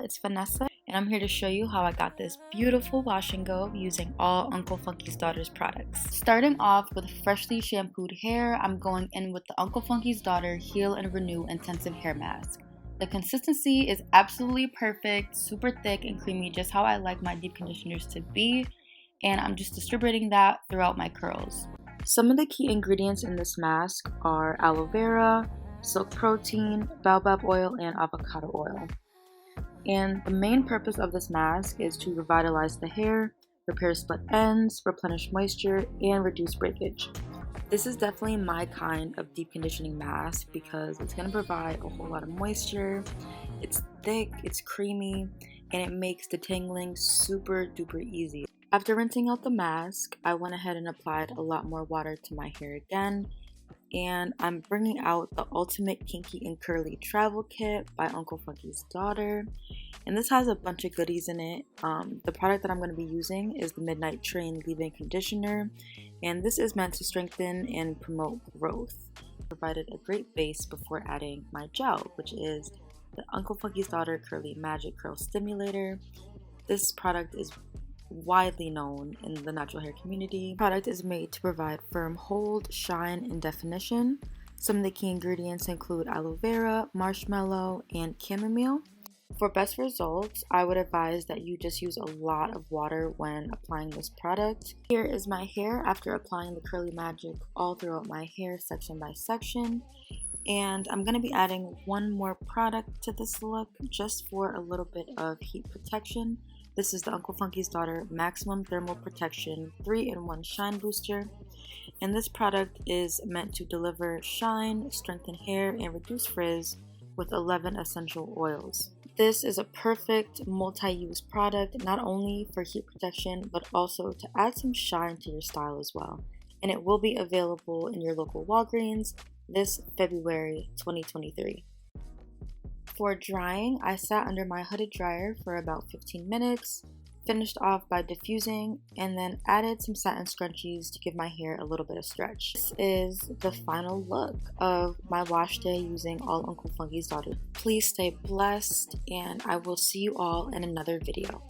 it's Vanessa, and I'm here to show you how I got this beautiful wash and go using all Uncle Funky's Daughter's products. Starting off with freshly shampooed hair, I'm going in with the Uncle Funky's Daughter Heal and Renew Intensive Hair Mask. The consistency is absolutely perfect, super thick and creamy, just how I like my deep conditioners to be, and I'm just distributing that throughout my curls. Some of the key ingredients in this mask are aloe vera, silk protein, baobab oil, and avocado oil. And the main purpose of this mask is to revitalize the hair, repair split ends, replenish moisture, and reduce breakage. This is definitely my kind of deep conditioning mask because it's going to provide a whole lot of moisture. It's thick, it's creamy, and it makes detangling super duper easy. After rinsing out the mask, I went ahead and applied a lot more water to my hair again. And I'm bringing out the Ultimate Kinky and Curly Travel Kit by Uncle Funky's Daughter. And this has a bunch of goodies in it. The product that I'm going to be using is the Midnight Train Leave-In Conditioner. And this is meant to strengthen and promote growth. I provided a great base before adding my gel, which is the Uncle Funky's Daughter Curly Magic Curl Stimulator. This product is widely known in the natural hair community. The product is made to provide firm hold, shine, and definition. Some of the key ingredients include aloe vera, marshmallow, and chamomile. For best results, I would advise that you just use a lot of water when applying this product. Here is my hair after applying the Curly Magic all throughout my hair section by section. And I'm going to be adding one more product to this look just for a little bit of heat protection. This is the Uncle Funky's Daughter Maximum Thermal Protection 3-in-1 Shine Booster. And this product is meant to deliver shine, strengthen hair, and reduce frizz with 11 essential oils. This is a perfect multi-use product, not only for heat protection, but also to add some shine to your style as well. And it will be available in your local Walgreens this February 2023. For drying, I sat under my hooded dryer for about 15 minutes, finished off by diffusing, and then added some satin scrunchies to give my hair a little bit of stretch. This is the final look of my wash day using all Uncle Funky's Daughter. Please stay blessed, and I will see you all in another video.